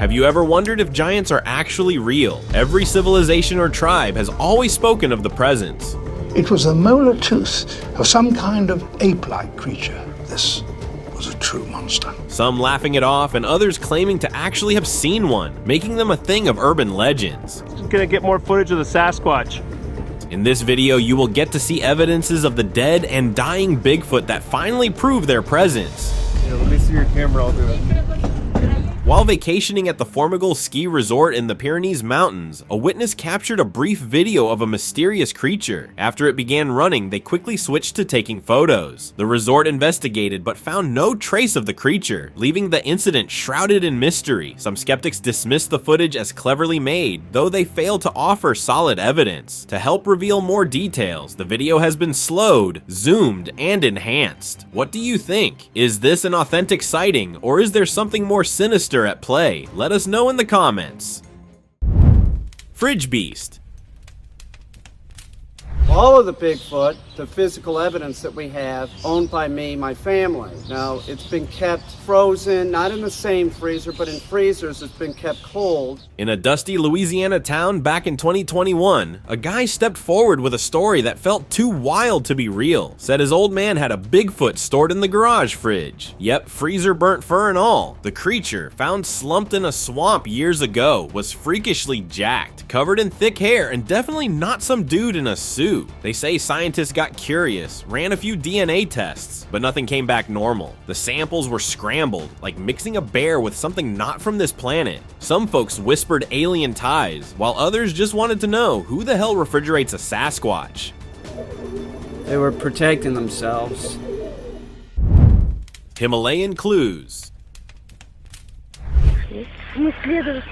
Have you ever wondered if giants are actually real? Every civilization or tribe has always spoken of the presence. It was the molar tooth of some kind of ape-like creature. This was a true monster. Some laughing it off and others claiming to actually have seen one, making them a thing of urban legends. Just gonna get more footage of the Sasquatch. In this video, you will get to see evidences of the dead and dying Bigfoot that finally prove their presence. Yeah, let me see your camera, I'll do it. While vacationing at the Formigal ski resort in the Pyrenees Mountains, a witness captured a brief video of a mysterious creature. After it began running, they quickly switched to taking photos. The resort investigated but found no trace of the creature, leaving the incident shrouded in mystery. Some skeptics dismissed the footage as cleverly made, though they failed to offer solid evidence. To help reveal more details, the video has been slowed, zoomed, and enhanced. What do you think? Is this an authentic sighting, or is there something more sinister at play? Let us know in the comments. Fridge Beast. All of the Bigfoot, the physical evidence that we have, owned by me, my family. Now, it's been kept frozen, not in the same freezer, but in freezers. It's been kept cold. In a dusty Louisiana town back in 2021, a guy stepped forward with a story that felt too wild to be real. Said his old man had a Bigfoot stored in the garage fridge. Yep, freezer burnt fur and all. The creature, found slumped in a swamp years ago, was freakishly jacked, covered in thick hair, and definitely not some dude in a suit. They say scientists got curious, ran a few DNA tests, but nothing came back normal. The samples were scrambled, like mixing a bear with something not from this planet. Some folks whispered alien ties, while others just wanted to know who the hell refrigerates a Sasquatch. They were protecting themselves. Himalayan clues. Мы следователь.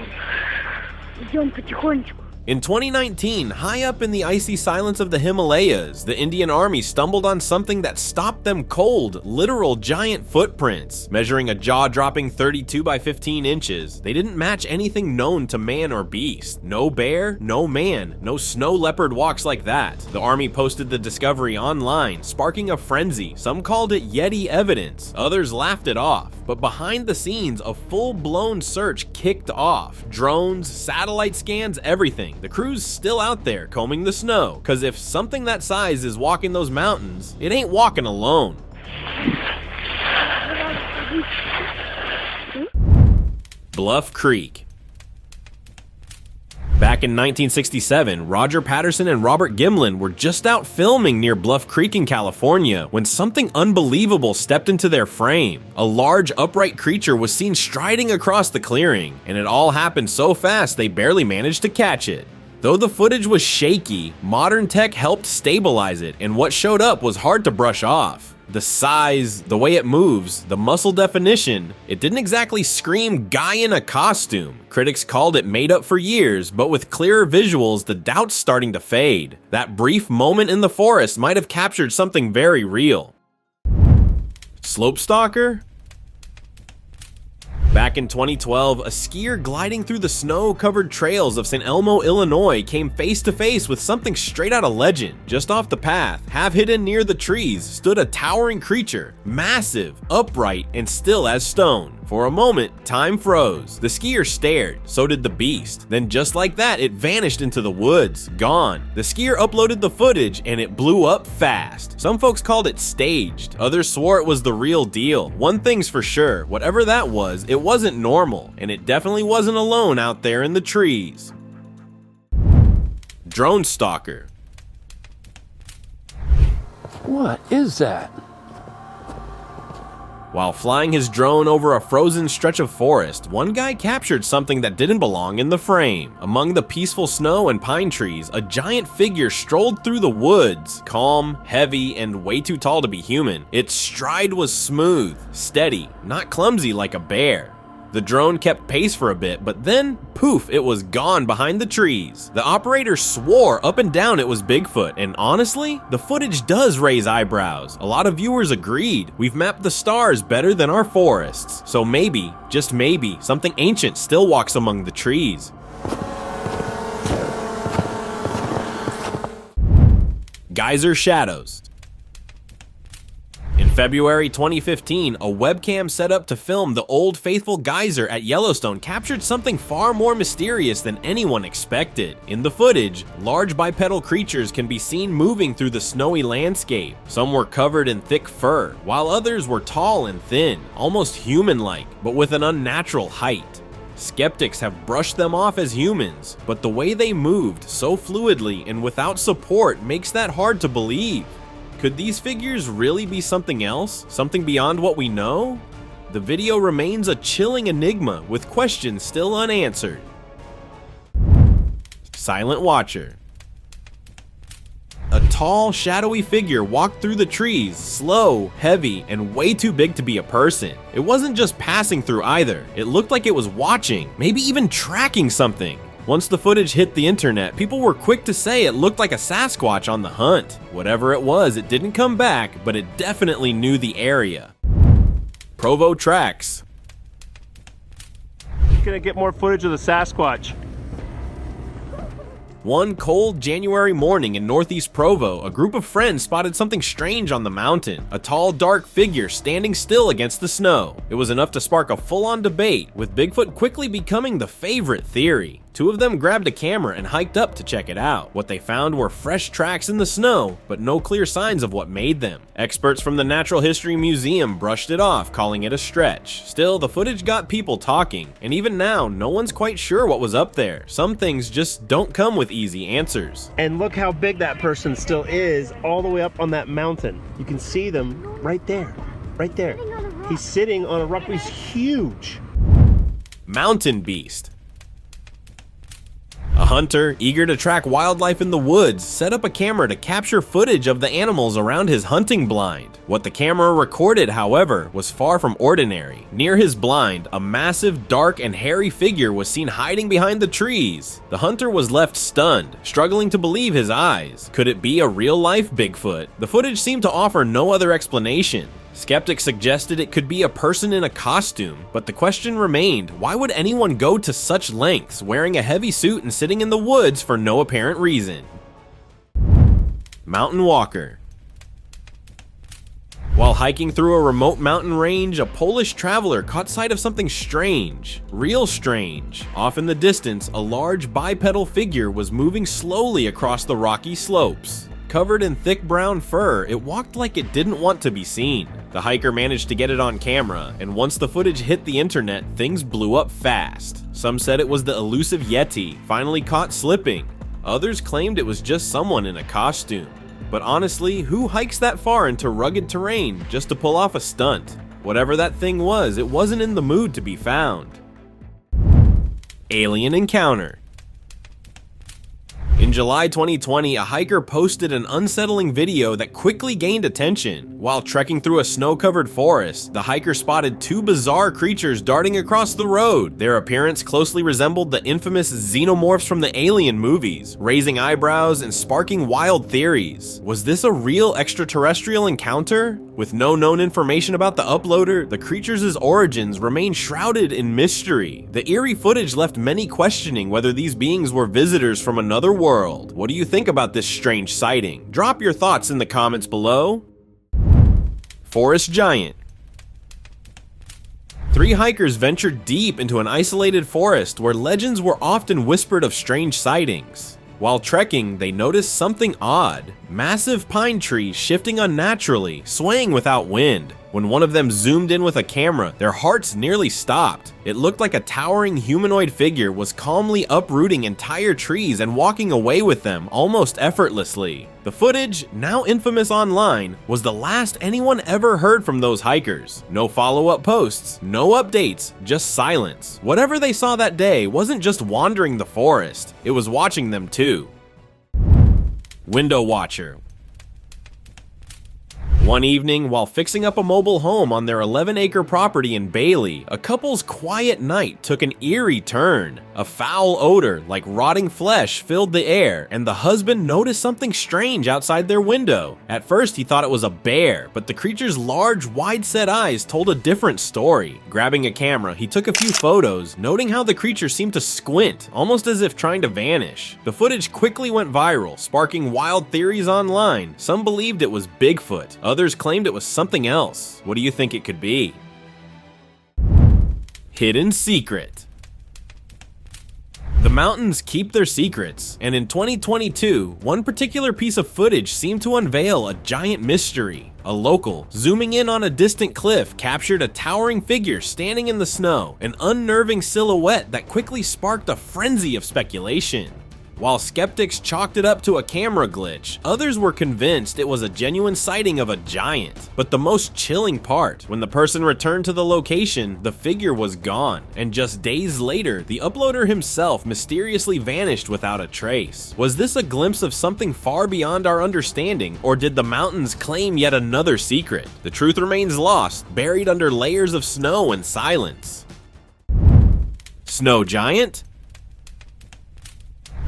Идем потихонечку. In 2019, high up in the icy silence of the Himalayas, the Indian Army stumbled on something that stopped them cold, literal giant footprints. Measuring a jaw-dropping 32 by 15 inches, they didn't match anything known to man or beast. No bear, no man, no snow leopard walks like that. The Army posted the discovery online, sparking a frenzy. Some called it Yeti evidence, others laughed it off. But behind the scenes, a full-blown search kicked off. Drones, satellite scans, everything. The crew's still out there combing the snow, cause if something that size is walking those mountains, it ain't walking alone. Bluff Creek. Back in 1967, Roger Patterson and Robert Gimlin were just out filming near Bluff Creek in California when something unbelievable stepped into their frame. A large, upright creature was seen striding across the clearing, and it all happened so fast they barely managed to catch it. Though the footage was shaky, modern tech helped stabilize it, and what showed up was hard to brush off. The size, the way it moves, the muscle definition, it didn't exactly scream guy in a costume. Critics called it made up for years, but with clearer visuals, the doubt's starting to fade. That brief moment in the forest might have captured something very real. Slopestalker? Back in 2012, a skier gliding through the snow-covered trails of St. Elmo, Illinois came face to face with something straight out of legend. Just off the path, half hidden near the trees, stood a towering creature, massive, upright, and still as stone. For a moment, time froze. The skier stared, so did the beast. Then just like that, it vanished into the woods, gone. The skier uploaded the footage and it blew up fast. Some folks called it staged, others swore it was the real deal. One thing's for sure, whatever that was, it wasn't normal, and it definitely wasn't alone out there in the trees. Drone Stalker. What is that? While flying his drone over a frozen stretch of forest, one guy captured something that didn't belong in the frame. Among the peaceful snow and pine trees, a giant figure strolled through the woods, calm, heavy, and way too tall to be human. Its stride was smooth, steady, not clumsy like a bear. The drone kept pace for a bit, but then, poof, it was gone behind the trees. The operator swore up and down it was Bigfoot, and honestly, the footage does raise eyebrows. A lot of viewers agreed. We've mapped the stars better than our forests. So maybe, just maybe, something ancient still walks among the trees. Geyser Shadows. In February 2015, a webcam set up to film the Old Faithful geyser at Yellowstone captured something far more mysterious than anyone expected. In the footage, large bipedal creatures can be seen moving through the snowy landscape. Some were covered in thick fur, while others were tall and thin, almost human-like, but with an unnatural height. Skeptics have brushed them off as humans, but the way they moved so fluidly and without support makes that hard to believe. Could these figures really be something else? Something beyond what we know? The video remains a chilling enigma with questions still unanswered. Silent Watcher. A tall, shadowy figure walked through the trees, slow, heavy, and way too big to be a person. It wasn't just passing through either. It looked like it was watching, maybe even tracking something. Once the footage hit the internet, people were quick to say it looked like a Sasquatch on the hunt. Whatever it was, it didn't come back, but it definitely knew the area. Provo tracks. Gonna get more footage of the Sasquatch. One cold January morning in northeast Provo, a group of friends spotted something strange on the mountain. A tall, dark figure standing still against the snow. It was enough to spark a full-on debate, with Bigfoot quickly becoming the favorite theory. Two of them grabbed a camera and hiked up to check it out. What they found were fresh tracks in the snow, but no clear signs of what made them. Experts from the Natural History Museum brushed it off, calling it a stretch. Still, the footage got people talking, and even now, no one's quite sure what was up there. Some things just don't come with easy answers. And look how big that person still is, all the way up on that mountain. You can see them right there, right there. He's sitting on a rock. He's huge. Mountain Beast. A hunter, eager to track wildlife in the woods, set up a camera to capture footage of the animals around his hunting blind. What the camera recorded, however, was far from ordinary. Near his blind, a massive, dark, and hairy figure was seen hiding behind the trees. The hunter was left stunned, struggling to believe his eyes. Could it be a real-life Bigfoot? The footage seemed to offer no other explanation. Skeptics suggested it could be a person in a costume, but the question remained, why would anyone go to such lengths, wearing a heavy suit and sitting in the woods for no apparent reason? Mountain Walker. While hiking through a remote mountain range, a Polish traveler caught sight of something strange. Real strange. Off in the distance, a large bipedal figure was moving slowly across the rocky slopes. Covered in thick brown fur, it walked like it didn't want to be seen. The hiker managed to get it on camera, and once the footage hit the internet, things blew up fast. Some said it was the elusive Yeti, finally caught slipping. Others claimed it was just someone in a costume. But honestly, who hikes that far into rugged terrain just to pull off a stunt? Whatever that thing was, it wasn't in the mood to be found. Alien Encounter. In July 2020, a hiker posted an unsettling video that quickly gained attention. While trekking through a snow-covered forest, the hiker spotted two bizarre creatures darting across the road. Their appearance closely resembled the infamous xenomorphs from the Alien movies, raising eyebrows and sparking wild theories. Was this a real extraterrestrial encounter? With no known information about the uploader, the creatures' origins remain shrouded in mystery. The eerie footage left many questioning whether these beings were visitors from another world. What do you think about this strange sighting? Drop your thoughts in the comments below. Forest Giant. Three hikers ventured deep into an isolated forest where legends were often whispered of strange sightings. While trekking, they noticed something odd. Massive pine trees shifting unnaturally, swaying without wind. When one of them zoomed in with a camera, their hearts nearly stopped. It looked like a towering humanoid figure was calmly uprooting entire trees and walking away with them almost effortlessly. The footage, now infamous online, was the last anyone ever heard from those hikers. No follow-up posts, no updates, just silence. Whatever they saw that day wasn't just wandering the forest, it was watching them too. Window Watcher. One evening, while fixing up a mobile home on their 11-acre property in Bailey, a couple's quiet night took an eerie turn. A foul odor, like rotting flesh, filled the air, and the husband noticed something strange outside their window. At first, he thought it was a bear, but the creature's large, wide-set eyes told a different story. Grabbing a camera, he took a few photos, noting how the creature seemed to squint, almost as if trying to vanish. The footage quickly went viral, sparking wild theories online. Some believed it was Bigfoot. Others claimed it was something else. What do you think it could be? Hidden secret. The mountains keep their secrets, and in 2022, one particular piece of footage seemed to unveil a giant mystery. A local, zooming in on a distant cliff, captured a towering figure standing in the snow, an unnerving silhouette that quickly sparked a frenzy of speculation. While skeptics chalked it up to a camera glitch, others were convinced it was a genuine sighting of a giant. But the most chilling part, when the person returned to the location, the figure was gone, and just days later, the uploader himself mysteriously vanished without a trace. Was this a glimpse of something far beyond our understanding, or did the mountains claim yet another secret? The truth remains lost, buried under layers of snow and silence. Snow giant?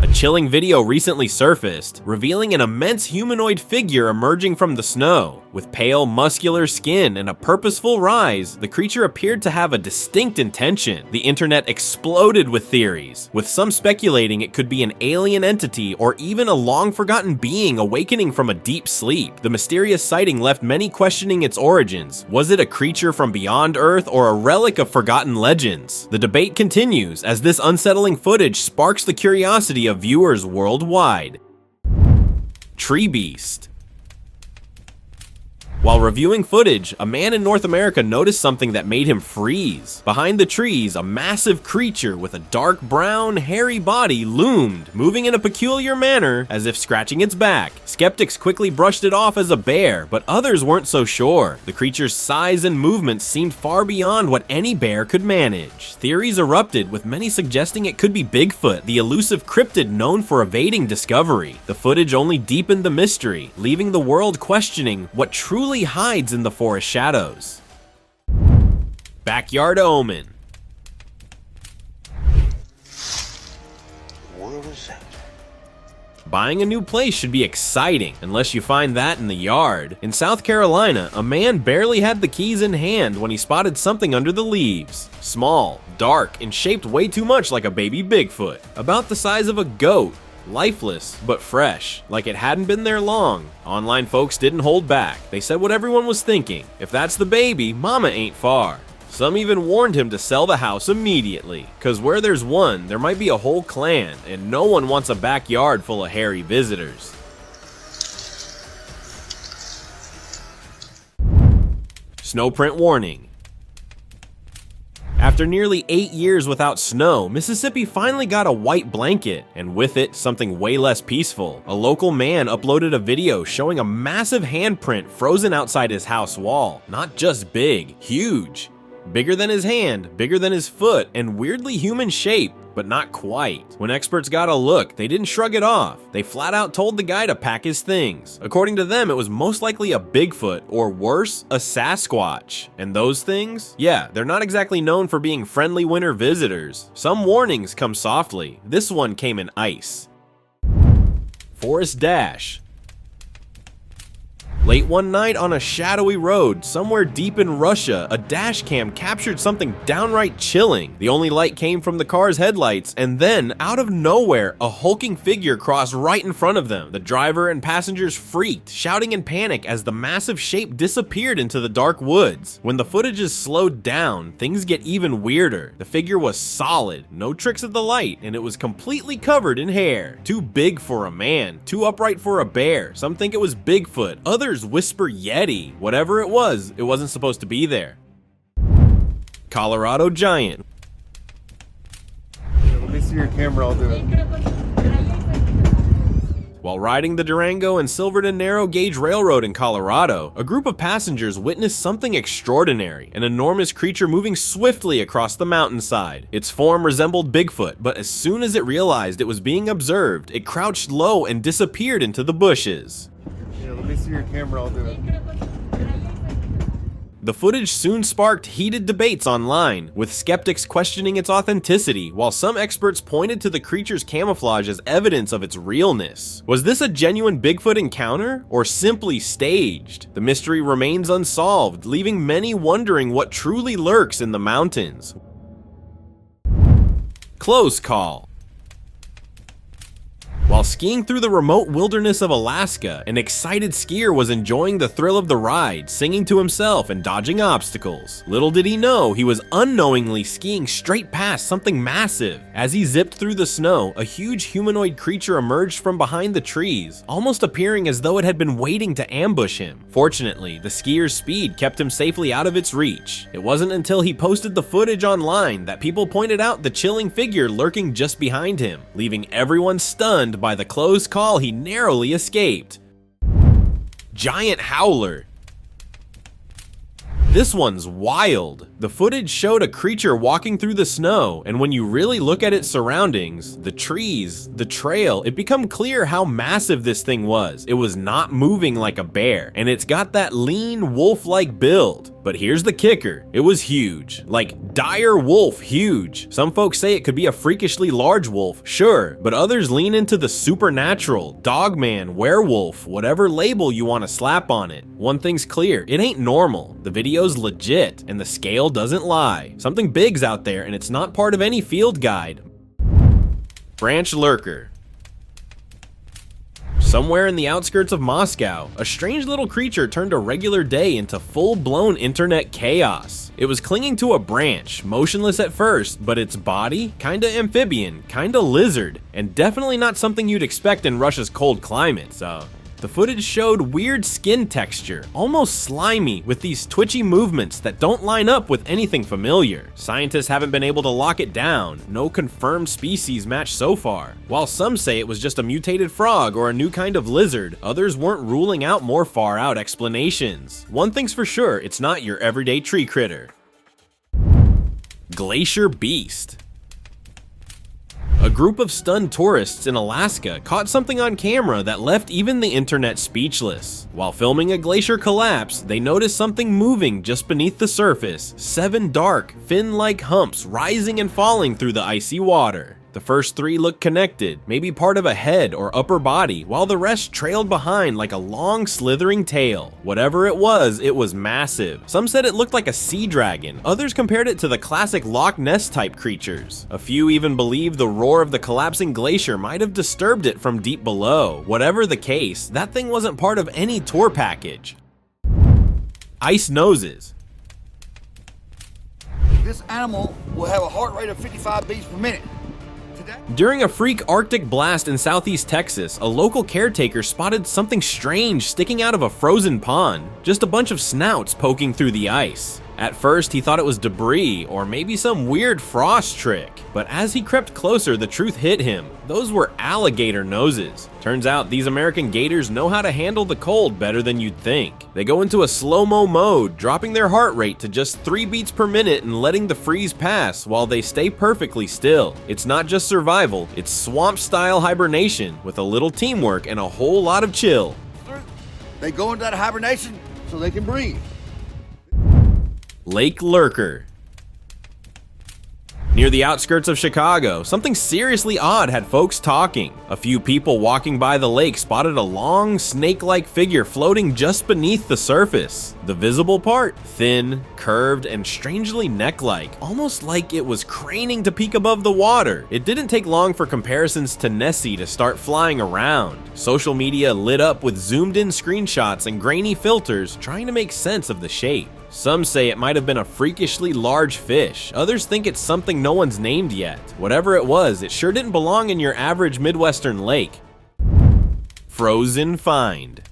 A chilling video recently surfaced, revealing an immense humanoid figure emerging from the snow. With pale, muscular skin and a purposeful rise, the creature appeared to have a distinct intention. The internet exploded with theories, with some speculating it could be an alien entity or even a long-forgotten being awakening from a deep sleep. The mysterious sighting left many questioning its origins. Was it a creature from beyond Earth or a relic of forgotten legends? The debate continues as this unsettling footage sparks the curiosity of viewers worldwide. Tree beast. While reviewing footage, a man in North America noticed something that made him freeze. Behind the trees, a massive creature with a dark brown, hairy body loomed, moving in a peculiar manner as if scratching its back. Skeptics quickly brushed it off as a bear, but others weren't so sure. The creature's size and movements seemed far beyond what any bear could manage. Theories erupted, with many suggesting it could be Bigfoot, the elusive cryptid known for evading discovery. The footage only deepened the mystery, leaving the world questioning what truly hides in the forest shadows. Backyard omen. What was that? Buying a new place should be exciting, unless you find that in the yard. In South Carolina, a man barely had the keys in hand when he spotted something under the leaves. Small, dark, and shaped way too much like a baby Bigfoot. About the size of a goat. Lifeless, but fresh, like it hadn't been there long. Online folks didn't hold back. They said what everyone was thinking. If that's the baby, mama ain't far. Some even warned him to sell the house immediately, cause where there's one, there might be a whole clan, and no one wants a backyard full of hairy visitors. Snowprint warning. After nearly 8 years without snow, Mississippi finally got a white blanket, and with it, something way less peaceful. A local man uploaded a video showing a massive handprint frozen outside his house wall. Not just big, huge. Bigger than his hand, bigger than his foot, and weirdly human shape, but not quite. When experts got a look, they didn't shrug it off. They flat out told the guy to pack his things. According to them, it was most likely a Bigfoot, or worse, a Sasquatch. And those things? Yeah, they're not exactly known for being friendly winter visitors. Some warnings come softly. This one came in ice. Forest dash. Late one night on a shadowy road somewhere deep in Russia, a dash cam captured something downright chilling. The only light came from the car's headlights, and then, out of nowhere, a hulking figure crossed right in front of them. The driver and passengers freaked, shouting in panic as the massive shape disappeared into the dark woods. When the footage is slowed down, things get even weirder. The figure was solid, no tricks of the light, and it was completely covered in hair. Too big for a man, too upright for a bear. Some think it was Bigfoot, others whisper Yeti. Whatever it wasn't supposed to be there. Colorado giant. Let me see your camera, I'll do it. While riding the Durango and Silverton Narrow Gauge Railroad in Colorado, a group of passengers witnessed something extraordinary, an enormous creature moving swiftly across the mountainside. Its form resembled Bigfoot, but as soon as it realized it was being observed, it crouched low and disappeared into the bushes. Yeah, let me see your camera, I'll do it. The footage soon sparked heated debates online, with skeptics questioning its authenticity, while some experts pointed to the creature's camouflage as evidence of its realness. Was this a genuine Bigfoot encounter, or simply staged? The mystery remains unsolved, leaving many wondering what truly lurks in the mountains. Close call. While skiing through the remote wilderness of Alaska, an excited skier was enjoying the thrill of the ride, singing to himself and dodging obstacles. Little did he know, he was unknowingly skiing straight past something massive. As he zipped through the snow, a huge humanoid creature emerged from behind the trees, almost appearing as though it had been waiting to ambush him. Fortunately, the skier's speed kept him safely out of its reach. It wasn't until he posted the footage online that people pointed out the chilling figure lurking just behind him, leaving everyone stunned by the close call he narrowly escaped. Giant howler. This one's wild. The footage showed a creature walking through the snow, and when you really look at its surroundings, the trees, the trail, it became clear how massive this thing was. It was not moving like a bear, and it's got that lean, wolf-like build. But here's the kicker, it was huge. Like dire wolf huge. Some folks say it could be a freakishly large wolf, sure, but others lean into the supernatural, dogman, werewolf, whatever label you want to slap on it. One thing's clear, it ain't normal. The video's legit, and the scale doesn't lie. Something big's out there, and it's not part of any field guide. Branch lurker. Somewhere in the outskirts of Moscow, a strange little creature turned a regular day into full-blown internet chaos. It was clinging to a branch, motionless at first, but its body, kinda amphibian, kinda lizard, and definitely not something you'd expect in Russia's cold climate, so. The footage showed weird skin texture, almost slimy, with these twitchy movements that don't line up with anything familiar. Scientists haven't been able to lock it down, no confirmed species match so far. While some say it was just a mutated frog or a new kind of lizard, others weren't ruling out more far-out explanations. One thing's for sure, it's not your everyday tree critter. Glacier beast. A group of stunned tourists in Alaska caught something on camera that left even the internet speechless. While filming a glacier collapse, they noticed something moving just beneath the surface, 7 dark, fin-like humps rising and falling through the icy water. The first 3 looked connected, maybe part of a head or upper body, while the rest trailed behind like a long slithering tail. Whatever it was massive. Some said it looked like a sea dragon, others compared it to the classic Loch Ness type creatures. A few even believed the roar of the collapsing glacier might have disturbed it from deep below. Whatever the case, that thing wasn't part of any tour package. Ice noses. This animal will have a heart rate of 55 beats per minute. During a freak Arctic blast in southeast Texas, a local caretaker spotted something strange sticking out of a frozen pond, just a bunch of snouts poking through the ice. At first, he thought it was debris or maybe some weird frost trick, but as he crept closer, the truth hit him. Those were alligator noses. Turns out these American gators know how to handle the cold better than you'd think. They go into a slow-mo mode, dropping their heart rate to just 3 beats per minute and letting the freeze pass while they stay perfectly still. It's not just survival, it's swamp-style hibernation with a little teamwork and a whole lot of chill. They go into that hibernation so they can breathe. Lake Lurker. Near the outskirts of Chicago, something seriously odd had folks talking. A few people walking by the lake spotted a long, snake-like figure floating just beneath the surface. The visible part? Thin, curved, and strangely neck-like, almost like it was craning to peek above the water. It didn't take long for comparisons to Nessie to start flying around. Social media lit up with zoomed-in screenshots and grainy filters trying to make sense of the shape. Some say it might have been a freakishly large fish, others think it's something no one's named yet. Whatever it was, it sure didn't belong in your average Midwestern lake. Frozen find.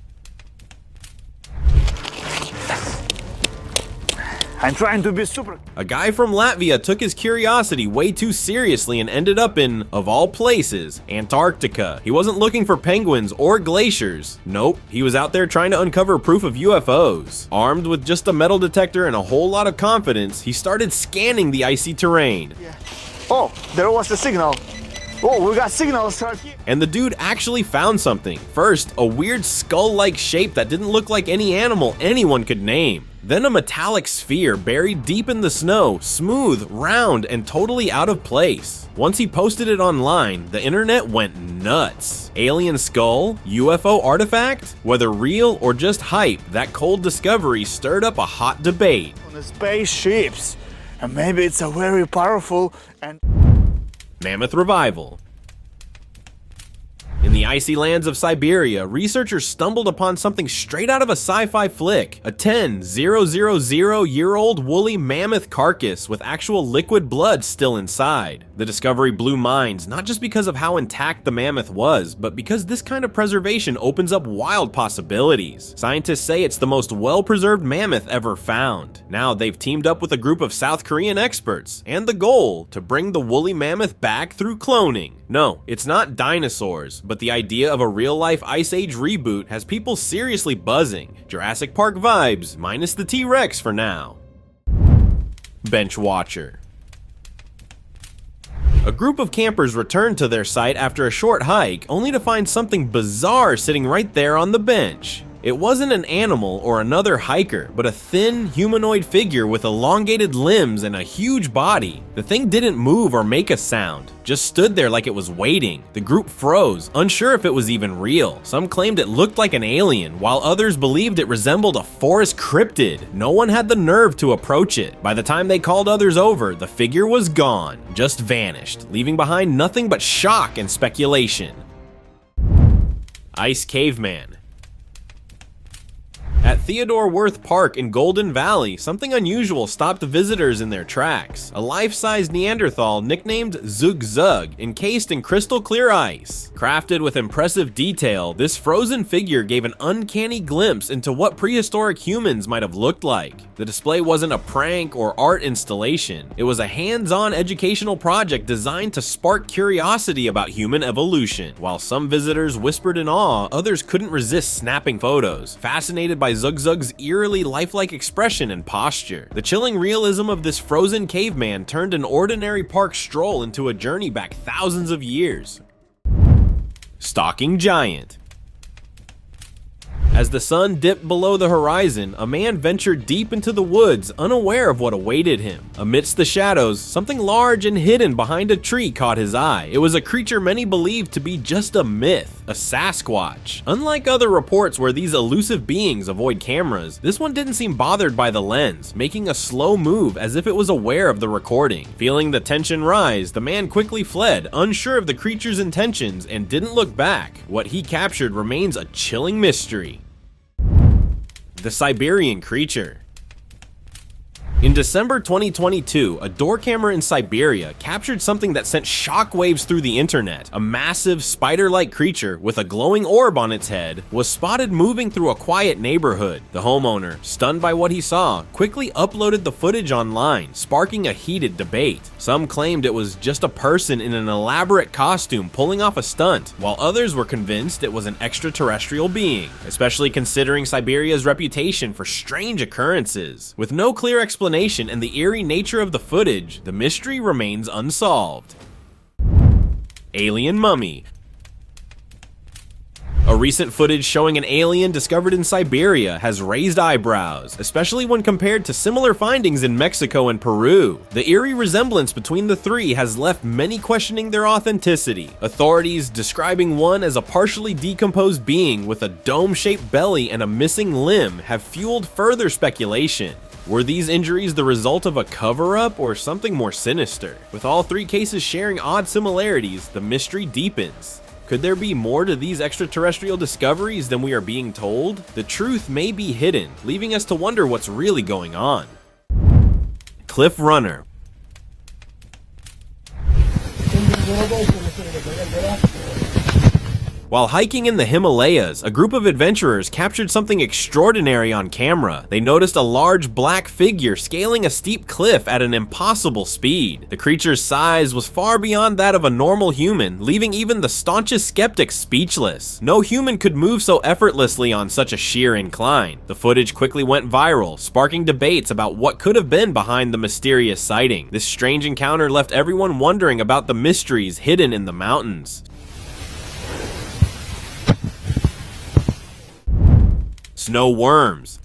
I'm trying to be super. A guy from Latvia took his curiosity way too seriously and ended up in, of all places, Antarctica. He wasn't looking for penguins or glaciers. Nope, he was out there trying to uncover proof of UFOs. Armed with just a metal detector and a whole lot of confidence, he started scanning the icy terrain. Yeah. Oh, there was a signal. Oh, we got signals right here. And the dude actually found something. First, a weird skull-like shape that didn't look like any animal anyone could name. Then a metallic sphere buried deep in the snow, smooth, round, and totally out of place. Once he posted it online, the internet went nuts. Alien skull? UFO artifact? Whether real or just hype, that cold discovery stirred up a hot debate. On the spaceships, and maybe it's a very powerful and Mammoth revival. In the icy lands of Siberia, researchers stumbled upon something straight out of a sci-fi flick, a 10,000-year-old woolly mammoth carcass with actual liquid blood still inside. The discovery blew minds, not just because of how intact the mammoth was, but because this kind of preservation opens up wild possibilities. Scientists say it's the most well-preserved mammoth ever found. Now they've teamed up with a group of South Korean experts, and the goal, to bring the woolly mammoth back through cloning. No, it's not dinosaurs, but the idea of a real-life Ice Age reboot has people seriously buzzing. Jurassic Park vibes, minus the T-Rex for now. Bench Watcher. A group of campers returned to their site after a short hike, only to find something bizarre sitting right there on the bench. It wasn't an animal or another hiker, but a thin, humanoid figure with elongated limbs and a huge body. The thing didn't move or make a sound, just stood there like it was waiting. The group froze, unsure if it was even real. Some claimed it looked like an alien, while others believed it resembled a forest cryptid. No one had the nerve to approach it. By the time they called others over, the figure was gone, just vanished, leaving behind nothing but shock and speculation. Ice Caveman. At Theodore Wirth Park in Golden Valley, something unusual stopped visitors in their tracks. A life-size Neanderthal nicknamed Zug Zug, encased in crystal clear ice. Crafted with impressive detail, this frozen figure gave an uncanny glimpse into what prehistoric humans might have looked like. The display wasn't a prank or art installation. It was a hands-on educational project designed to spark curiosity about human evolution. While some visitors whispered in awe, others couldn't resist snapping photos, fascinated by Zug Zug's eerily lifelike expression and posture. The chilling realism of this frozen caveman turned an ordinary park stroll into a journey back thousands of years. Stalking Giant. As the sun dipped below the horizon, a man ventured deep into the woods, unaware of what awaited him. Amidst the shadows, something large and hidden behind a tree caught his eye. It was a creature many believed to be just a myth, a Sasquatch. Unlike other reports where these elusive beings avoid cameras, this one didn't seem bothered by the lens, making a slow move as if it was aware of the recording. Feeling the tension rise, the man quickly fled, unsure of the creature's intentions, and didn't look back. What he captured remains a chilling mystery. The Siberian Creature. In December 2022, a door camera in Siberia captured something that sent shockwaves through the internet. A massive, spider-like creature with a glowing orb on its head was spotted moving through a quiet neighborhood. The homeowner, stunned by what he saw, quickly uploaded the footage online, sparking a heated debate. Some claimed it was just a person in an elaborate costume pulling off a stunt, while others were convinced it was an extraterrestrial being, especially considering Siberia's reputation for strange occurrences. With no clear explanation and the eerie nature of the footage, the mystery remains unsolved. Alien Mummy. A recent footage showing an alien discovered in Siberia has raised eyebrows, especially when compared to similar findings in Mexico and Peru. The eerie resemblance between the three has left many questioning their authenticity. Authorities describing one as a partially decomposed being with a dome-shaped belly and a missing limb have fueled further speculation. Were these injuries the result of a cover-up or something more sinister? With all three cases sharing odd similarities, the mystery deepens. Could there be more to these extraterrestrial discoveries than we are being told? The truth may be hidden, leaving us to wonder what's really going on. Cliff Runner. While hiking in the Himalayas, a group of adventurers captured something extraordinary on camera. They noticed a large black figure scaling a steep cliff at an impossible speed. The creature's size was far beyond that of a normal human, leaving even the staunchest skeptics speechless. No human could move so effortlessly on such a sheer incline. The footage quickly went viral, sparking debates about what could have been behind the mysterious sighting. This strange encounter left everyone wondering about the mysteries hidden in the mountains. Snow worms.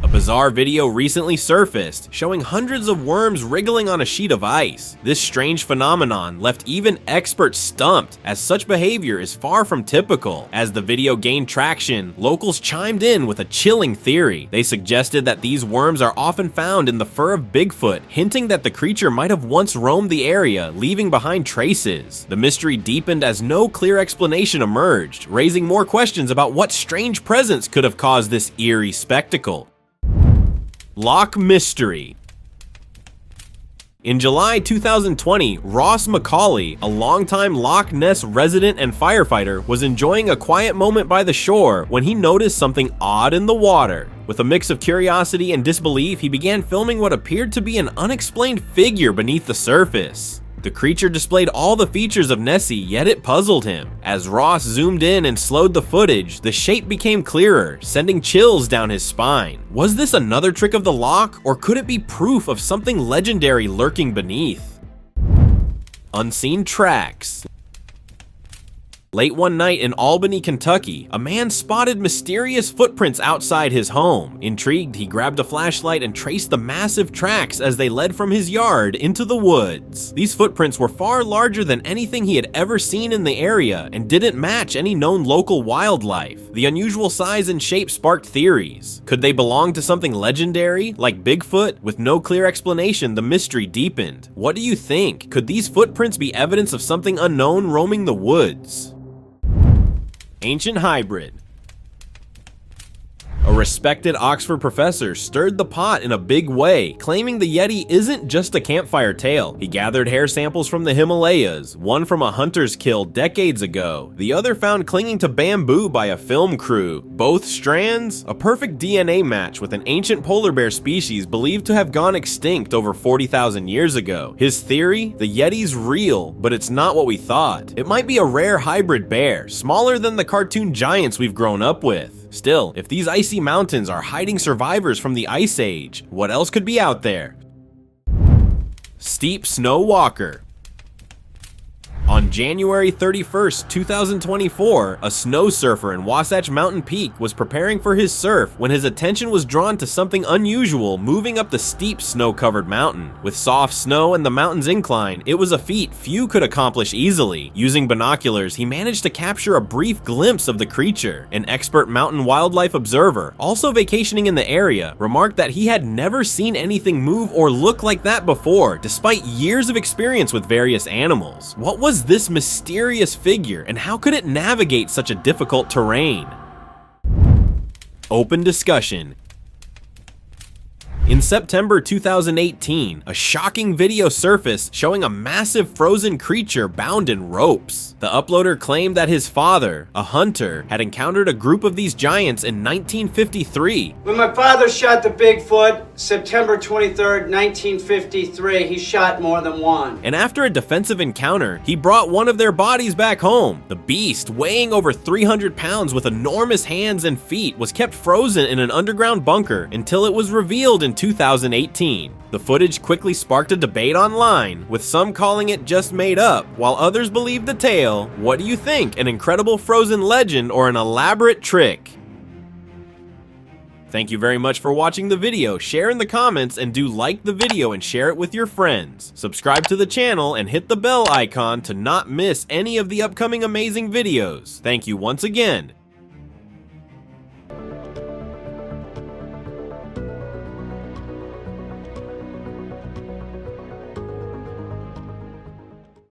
A bizarre video recently surfaced, showing hundreds of worms wriggling on a sheet of ice. This strange phenomenon left even experts stumped, as such behavior is far from typical. As the video gained traction, locals chimed in with a chilling theory. They suggested that these worms are often found in the fur of Bigfoot, hinting that the creature might have once roamed the area, leaving behind traces. The mystery deepened as no clear explanation emerged, raising more questions about what strange presence could have caused this eerie spectacle. Loch Mystery. In July 2020, Ross Macaulay, a longtime Loch Ness resident and firefighter, was enjoying a quiet moment by the shore when he noticed something odd in the water. With a mix of curiosity and disbelief, he began filming what appeared to be an unexplained figure beneath the surface. The creature displayed all the features of Nessie, yet it puzzled him. As Ross zoomed in and slowed the footage, the shape became clearer, sending chills down his spine. Was this another trick of the loch, or could it be proof of something legendary lurking beneath? Unseen tracks. Late one night in Albany, Kentucky, a man spotted mysterious footprints outside his home. Intrigued, he grabbed a flashlight and traced the massive tracks as they led from his yard into the woods. These footprints were far larger than anything he had ever seen in the area and didn't match any known local wildlife. The unusual size and shape sparked theories. Could they belong to something legendary, like Bigfoot? With no clear explanation, the mystery deepened. What do you think? Could these footprints be evidence of something unknown roaming the woods? Ancient hybrid. A respected Oxford professor stirred the pot in a big way, claiming the Yeti isn't just a campfire tale. He gathered hair samples from the Himalayas, one from a hunter's kill decades ago, the other found clinging to bamboo by a film crew. Both strands, a perfect DNA match with an ancient polar bear species believed to have gone extinct over 40,000 years ago. His theory? The Yeti's real, but it's not what we thought. It might be a rare hybrid bear, smaller than the cartoon giants we've grown up with. Still, if these icy mountains are hiding survivors from the Ice Age, what else could be out there? Steep Snow Walker. On January 31st, 2024, a snow surfer in Wasatch Mountain Peak was preparing for his surf when his attention was drawn to something unusual moving up the steep snow-covered mountain. With soft snow and the mountain's incline, it was a feat few could accomplish easily. Using binoculars, he managed to capture a brief glimpse of the creature. An expert mountain wildlife observer, also vacationing in the area, remarked that he had never seen anything move or look like that before, despite years of experience with various animals. What was this mysterious figure, and how could it navigate such a difficult terrain? Open discussion. In September 2018, a shocking video surfaced showing a massive frozen creature bound in ropes. The uploader claimed that his father, a hunter, had encountered a group of these giants in 1953. When my father shot the Bigfoot, September 23rd, 1953, he shot more than one. And after a defensive encounter, he brought one of their bodies back home. The beast, weighing over 300 pounds with enormous hands and feet, was kept frozen in an underground bunker until it was revealed in 2018. The footage quickly sparked a debate online, with some calling it just made up, while others believed the tale. What do you think? An incredible frozen legend or an elaborate trick? Thank you very much for watching the video. Share in the comments and do like the video and share it with your friends. Subscribe to the channel and hit the bell icon to not miss any of the upcoming amazing videos. Thank you once again,